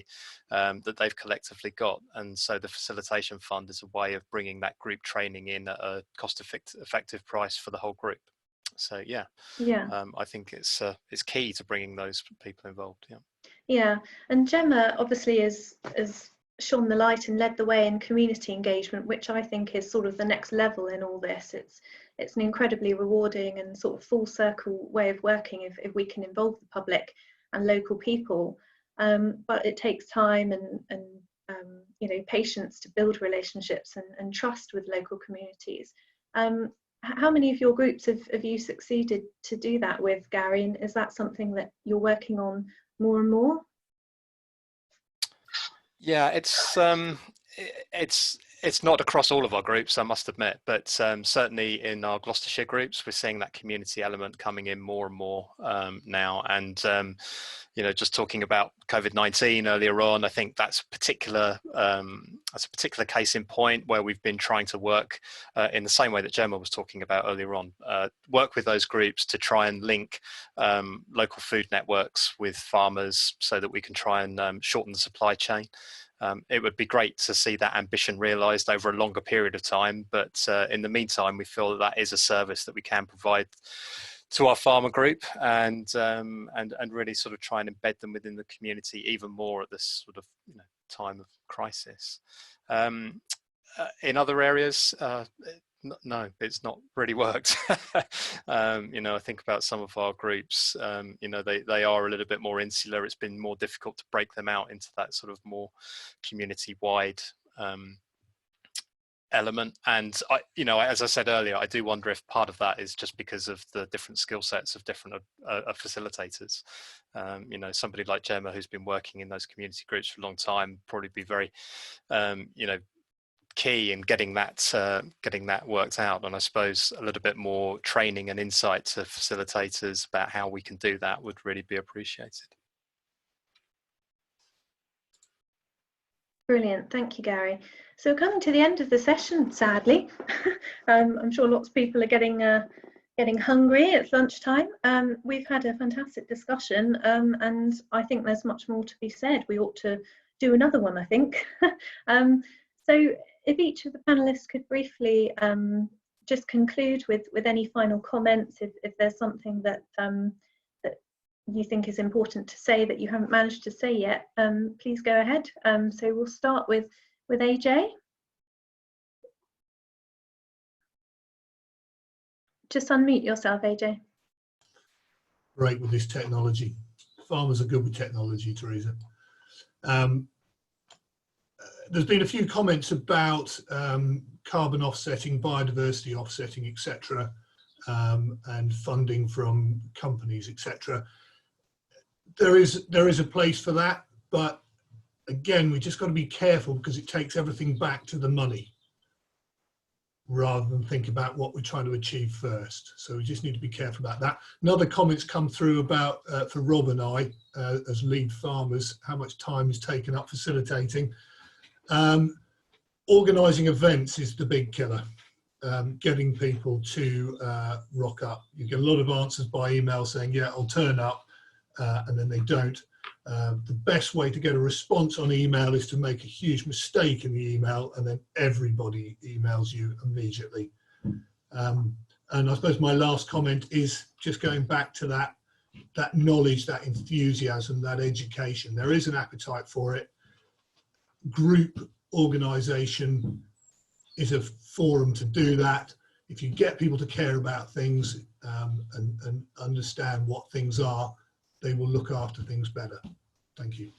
that they've collectively got, and so the facilitation fund is a way of bringing that group training in at a cost-effective price for the whole group. So yeah, I think it's key to bringing those people involved. Yeah, and Gemma obviously is shone the light and led the way in community engagement, which I think is sort of the next level in all this. It's an incredibly rewarding and sort of full circle way of working if we can involve the public and local people. But it takes time and you know, patience to build relationships and trust with local communities. How many of your groups have you succeeded to do that with, Gary? And is that something that you're working on more and more? Yeah, it's not across all of our groups, I must admit, but certainly in our Gloucestershire groups, we're seeing that community element coming in more and more now. And you know, just talking about COVID-19 earlier on, I think that's a particular case in point where we've been trying to work in the same way that Gemma was talking about earlier on, work with those groups to try and link local food networks with farmers so that we can try and shorten the supply chain. It would be great to see that ambition realised over a longer period of time, but in the meantime, we feel that is a service that we can provide to our farmer group, and really sort of try and embed them within the community even more at this sort of, you know, time of crisis. In other areas, no, it's not really worked. You know, I think about some of our groups, you know, they are a little bit more insular. It's been more difficult to break them out into that sort of more community-wide element. And you know, as I said earlier, I do wonder if part of that is just because of the different skill sets of different facilitators. You know, somebody like Gemma, who's been working in those community groups for a long time, probably be very, you know, key in getting that worked out. And I suppose a little bit more training and insight to facilitators about how we can do that would really be appreciated. Brilliant, thank you, Gary. So we're coming to the end of the session, sadly. I'm sure lots of people are getting hungry. It's lunchtime. We've had a fantastic discussion, and I think there's much more to be said. We ought to do another one, I think. So if each of the panelists could briefly just conclude with any final comments, if there's something that that you think is important to say that you haven't managed to say yet, please go ahead. So we'll start with AJ. Just unmute yourself, AJ. Great with this technology. Farmers are good with technology, Teresa. There's been a few comments about carbon offsetting, biodiversity offsetting, etc., and funding from companies, etc. There is a place for that, but again, we just got to be careful because it takes everything back to the money rather than think about what we're trying to achieve first. So we just need to be careful about that. Another comment's come through about, for Rob and I, as lead farmers, how much time is taken up facilitating. Organising events is the big killer. Getting people to rock up. You get a lot of answers by email saying, yeah, I'll turn up, and then they don't. The best way to get a response on email is to make a huge mistake in the email, and then everybody emails you immediately. And I suppose my last comment is just going back to that knowledge, that enthusiasm, that education. There is an appetite for it. Group organisation is a forum to do that. if you get people to care about things and understand what things are, they will look after things better. Thank you.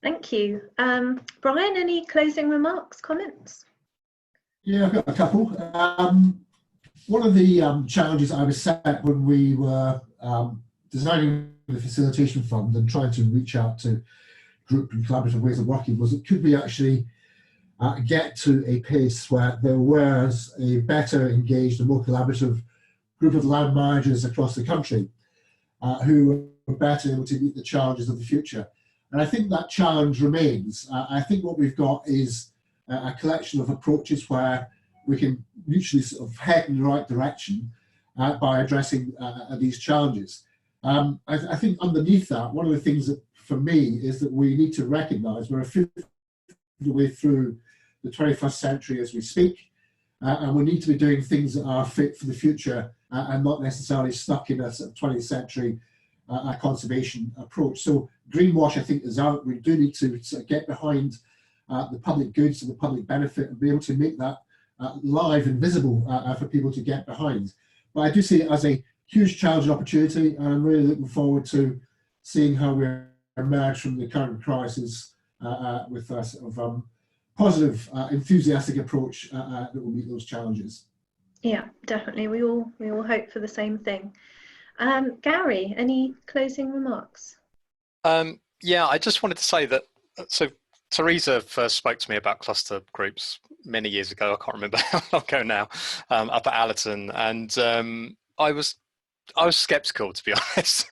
Thank you. Brian, any closing remarks, comments? Yeah, I've got a couple. One of the challenges I was set when we were designing the Facilitation Fund and trying to reach out to group and collaborative ways of working was, it could we actually get to a pace where there was a better engaged and more collaborative group of land managers across the country who were better able to meet the challenges of the future. And I think that challenge remains. I think what we've got is a collection of approaches where we can mutually sort of head in the right direction by addressing these challenges. I think underneath that, one of the things that for me is that we need to recognise we're a fifth of the way through the 21st century as we speak, and we need to be doing things that are fit for the future and not necessarily stuck in a sort of 20th century conservation approach. So greenwash, I think, is out. We do need to sort of get behind the public goods and the public benefit and be able to make that live and visible for people to get behind. But I do see it as a huge challenge and opportunity, and I'm really looking forward to seeing how we emerge from the current crisis with a sort of positive, enthusiastic approach that will meet those challenges. Yeah, definitely. We all hope for the same thing. Gary, any closing remarks? Yeah, I just wanted to say that, so Teresa first spoke to me about cluster groups many years ago. I can't remember how long ago now, up at Allerton, and I was skeptical, to be honest,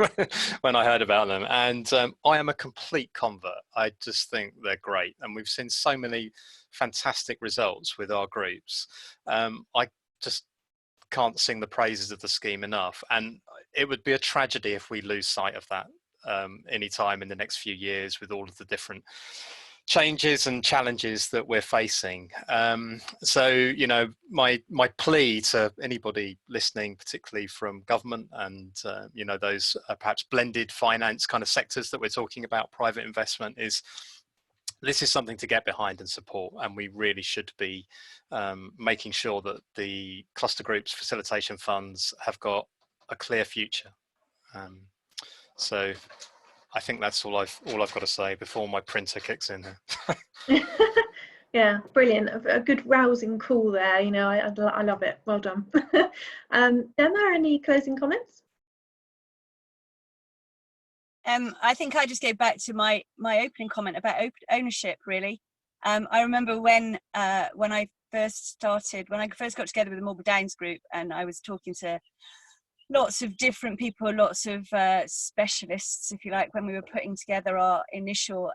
when I heard about them. And I am a complete convert. I just think they're great, and we've seen so many fantastic results with our groups. I just can't sing the praises of the scheme enough, and it would be a tragedy if we lose sight of that any time in the next few years with all of the different changes and challenges that we're facing. So, you know, my plea to anybody listening, particularly from government and, you know, those perhaps blended finance kind of sectors that we're talking about, private investment, is this is something to get behind and support, and we really should be making sure that the cluster groups, facilitation funds have got a clear future. So I think that's all I've got to say before my printer kicks in here. Yeah, brilliant. A good rousing call there. You know, I love it. Well done. Gemma, any closing comments? I think I just go back to my opening comment about ownership. Really, I remember when I first got together with the Mulberry Downs group, and I was talking to lots of different people, lots of specialists, if you like, when we were putting together our initial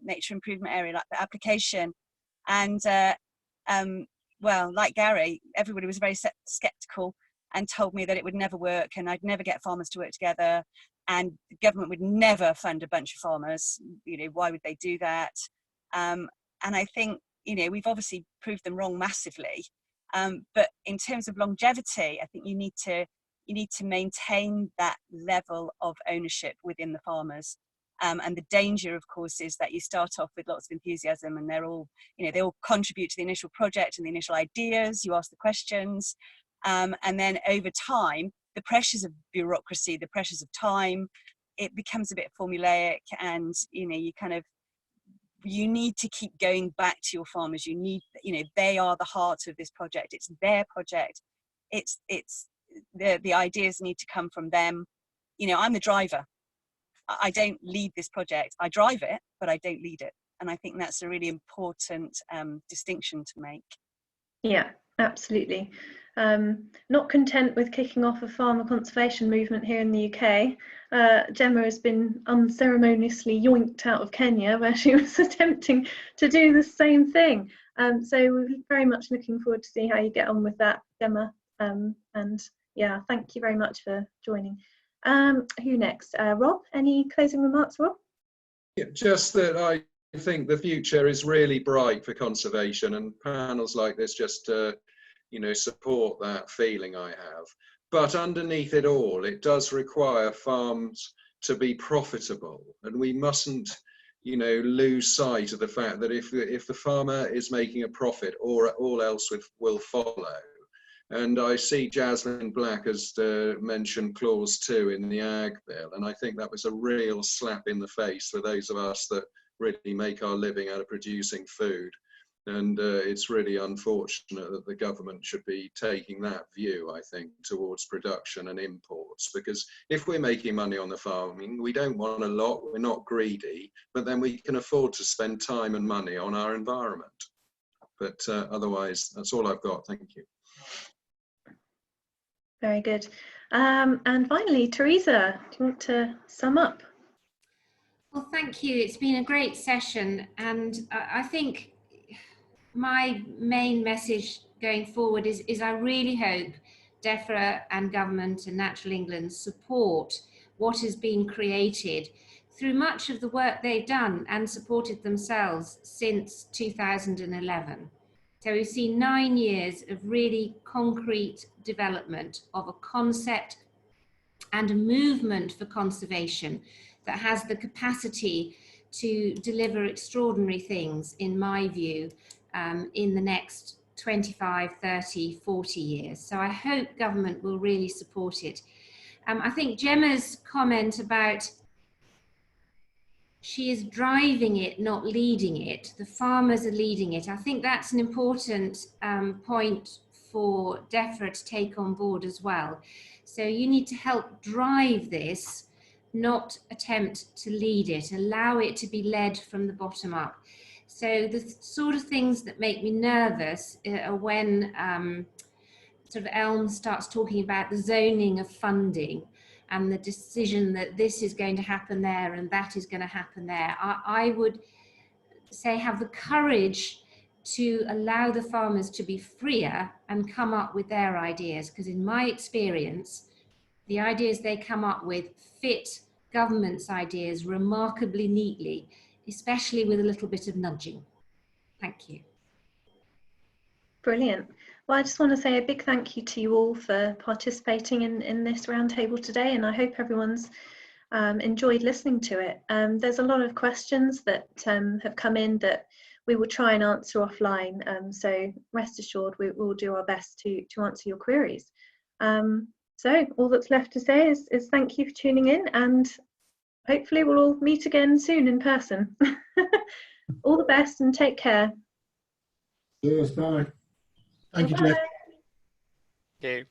nature improvement area, like the application. And well, like Gary, everybody was very sceptical and told me that it would never work and I'd never get farmers to work together, and the government would never fund a bunch of farmers. You know, why would they do that? And I think, you know, we've obviously proved them wrong massively. But in terms of longevity, I think you need to maintain that level of ownership within the farmers. And the danger, of course, is that you start off with lots of enthusiasm and they're all, you know, they all contribute to the initial project and the initial ideas, you ask the questions. And then over time, the pressures of bureaucracy, the pressures of time, it becomes a bit formulaic, and, you know, you need to keep going back to your farmers. You need, you know, they are the heart of this project. It's their project. It's the ideas need to come from them. You know, I'm the driver. I don't lead this project. I drive it, but I don't lead it. And I think that's a really important distinction to make. Yeah, absolutely. Not content with kicking off a farmer conservation movement here in the UK, Gemma has been unceremoniously yoinked out of Kenya, where she was attempting to do the same thing. So we're very much looking forward to see how you get on with that, Gemma. And yeah, thank you very much for joining. Who next? Rob, any closing remarks, Rob? Yeah, just that I think the future is really bright for conservation, and panels like this just you know, support that feeling I have. But underneath it all, it does require farms to be profitable, and we mustn't, you know, lose sight of the fact that if the farmer is making a profit, or all else will follow. And I see Jasmine Black has mentioned clause 2 in the Ag Bill, and I think that was a real slap in the face for those of us that really make our living out of producing food. And it's really unfortunate that the government should be taking that view, I think, towards production and imports. Because if we're making money on the farming, we don't want a lot, we're not greedy, but then we can afford to spend time and money on our environment. But otherwise, that's all I've got. Thank you. Very good. And finally, Teresa, do you want to sum up? Well, thank you. It's been a great session, and I think my main message going forward is I really hope DEFRA and government and Natural England support what has been created through much of the work they've done and supported themselves since 2011. So we've seen 9 years of really concrete development of a concept and a movement for conservation that has the capacity to deliver extraordinary things, in my view, in the next 25, 30, 40 years. So I hope government will really support it. I think Gemma's comment about she is driving it, not leading it. The farmers are leading it. I think that's an important point for DEFRA to take on board as well. So you need to help drive this, not attempt to lead it, allow it to be led from the bottom up. So the sort of things that make me nervous are when sort of Elm starts talking about the zoning of funding and the decision that this is going to happen there and that is going to happen there. I would say have the courage to allow the farmers to be freer and come up with their ideas, because in my experience, the ideas they come up with fit government's ideas remarkably neatly, especially with a little bit of nudging. Thank you. Brilliant. Well, I just want to say a big thank you to you all for participating in this roundtable today, and I hope everyone's enjoyed listening to it. There's a lot of questions that have come in that we will try and answer offline, so rest assured we will do our best to answer your queries. So all that's left to say is thank you for tuning in, and hopefully we'll all meet again soon in person. All the best and take care. Cheers, bye. Thank you, Jess. Thank you.